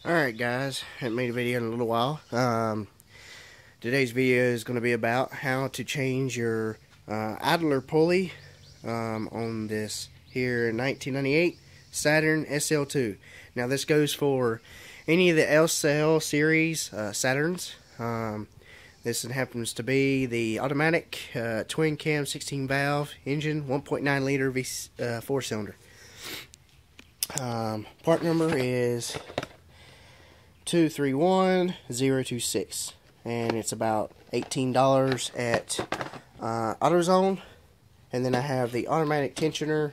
Alright guys, haven't made a video in a little while. Today's video is going to be about how to change your idler pulley on this here 1998 Saturn SL2. Now this goes for any of the sl series Saturns. This happens to be the automatic twin cam 16 valve engine 1.9 liter V4 cylinder. Part number is 231026, and it's about $18 at AutoZone. And then I have the automatic tensioner.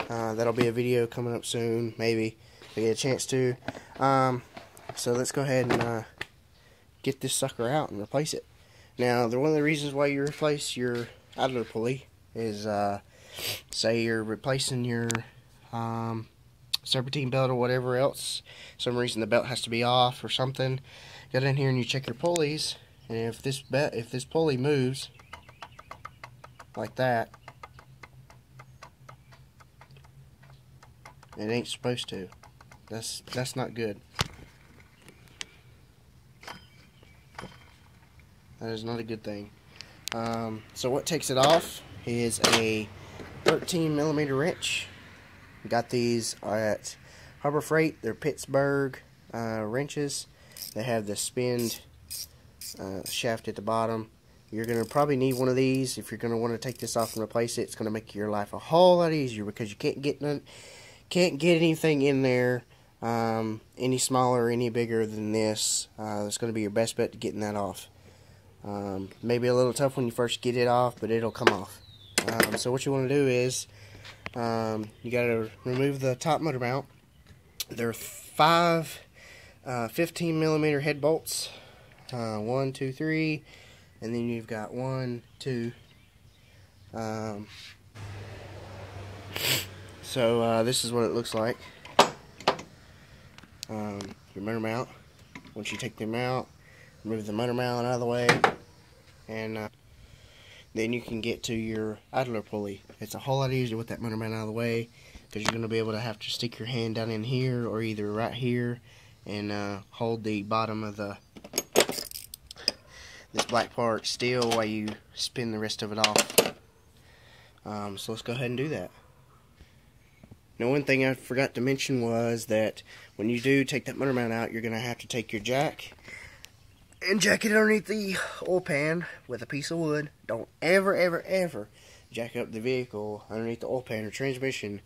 That'll be a video coming up soon, maybe if I get a chance to. So let's go ahead and get this sucker out and replace it. Now, one of the reasons why you replace your idler pulley is, say you're replacing your serpentine belt or whatever else. Some reason the belt has to be off or something. Get in here and you check your pulleys, and if this pulley moves like that, it ain't supposed to. That's not good. That is not a good thing. So what takes it off is a 13mm wrench. Got these at Harbor Freight. They're Pittsburgh wrenches. They have the spin shaft at the bottom. You're going to probably need one of these if you're going to want to take this off and replace it. It's going to make your life a whole lot easier because you can't get anything in there any smaller or any bigger than this. It's going to be your best bet to getting that off. Maybe a little tough when you first get it off, but it'll come off. So what you want to do is you got to remove the top motor mount. There are 5 15mm head bolts. 1, 2, 3, and then you've got 1, 2. So this is what it looks like. Your motor mount. Once you take them out, remove the motor mount out of the way, and then you can get to your idler pulley. It's a whole lot easier with that motor mount out of the way, because you're going to be able to have to stick your hand down in here or either right here and hold the bottom of this black part still while you spin the rest of it off. So let's go ahead and do that. Now, one thing I forgot to mention was that when you do take that motor mount out, you're going to have to take your jack and jack it underneath the oil pan with a piece of wood. Don't ever jack up the vehicle underneath the oil pan or transmission.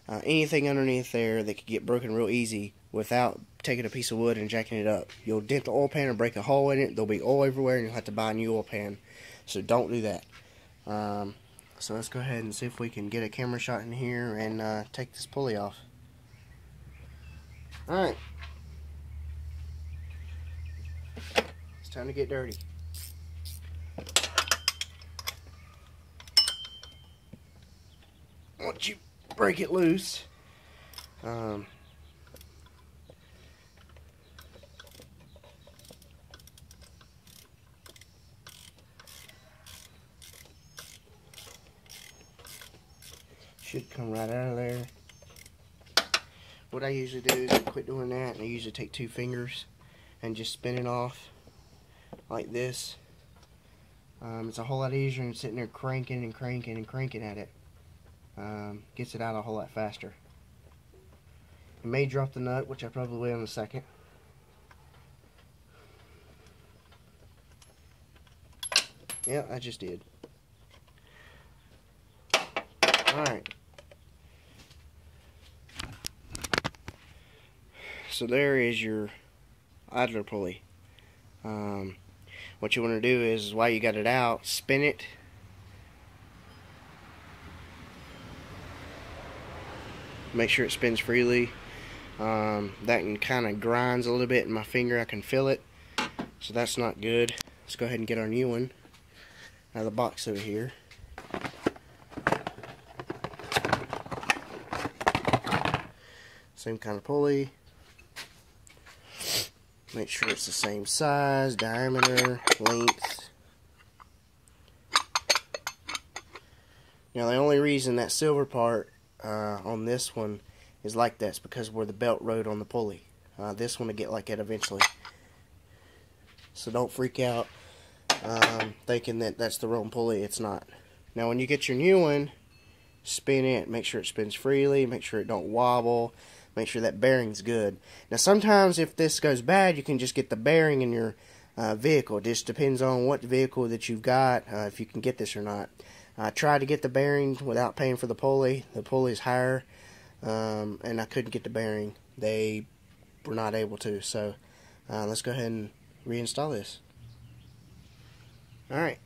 Anything underneath there that could get broken real easy without taking a piece of wood and jacking it up. You'll dent the oil pan and break a hole in it. There'll be oil everywhere and you'll have to buy a new oil pan. So don't do that. So let's go ahead and see if we can get a camera shot in here and take this pulley off. Alright. It's time to get dirty. Once you break it loose, should come right out of there. What I usually do is I quit doing that, and I usually take 2 fingers and just spin it off like this. It's a whole lot easier than sitting there cranking and cranking and cranking at it. Gets it out a whole lot faster. It may drop the nut, which I probably will in a second. Yeah, I just did. Alright. So there is your idler pulley. What you want to do is, while you got it out, spin it. Make sure it spins freely. That kind of grinds a little bit in my finger. I can feel it. So that's not good. Let's go ahead and get our new one out of the box over here. Same kind of pulley. Make sure it's the same size, diameter, length. Now the only reason that silver part on this one is like that is because where the belt rode on the pulley. this one to get like that eventually. So don't freak out thinking that that's the wrong pulley. It's not. Now when you get your new one, spin it. Make sure it spins freely. Make sure it don't wobble. Make sure that bearing's good. Now sometimes if this goes bad, you can just get the bearing in your vehicle. It just depends on what vehicle that you've got, if you can get this or not. I tried to get the bearing without paying for the pulley. The pulley's higher, and I couldn't get the bearing. They were not able to. So let's go ahead and reinstall this. Alright.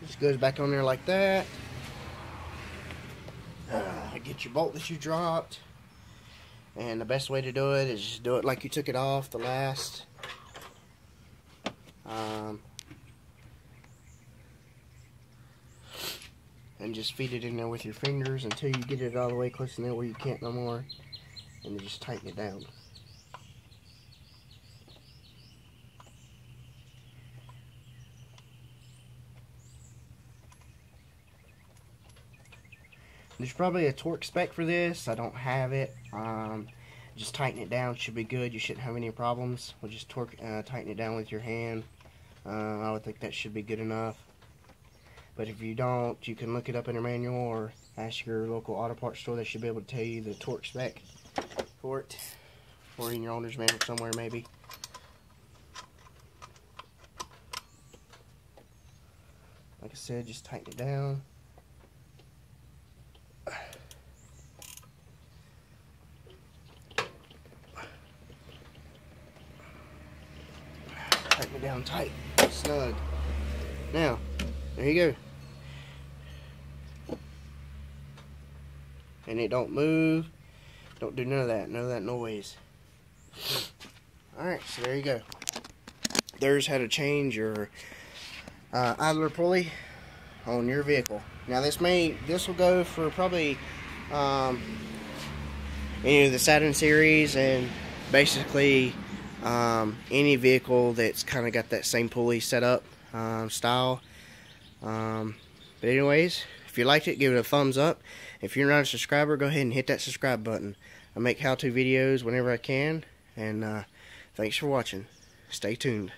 Just goes back on there like that. Get your bolt that you dropped. And the best way to do it is just do it like you took it off the last. And just feed it in there with your fingers until you get it all the way close in there where you can't no more. And then just tighten it down. There's probably a torque spec for this. I don't have it. Just tighten it down. Should be good. You shouldn't have any problems. We'll just tighten it down with your hand. I would think that should be good enough. But if you don't, you can look it up in a manual or ask your local auto parts store. They should be able to tell you the torque spec for it. Or in your owner's manual somewhere maybe. Like I said, just tighten it down. Tighten it down tight, snug. Now, there you go. And it don't move, don't do none of that noise. Alright, so there you go. There's how to change your idler pulley on your vehicle. Now this will go for probably any of the Saturn series, and basically any vehicle that's kind of got that same pulley setup style. But anyways, if you liked it, give it a thumbs up. If you're not a subscriber, go ahead and hit that subscribe button. I make how-to videos whenever I can, and thanks for watching. Stay tuned.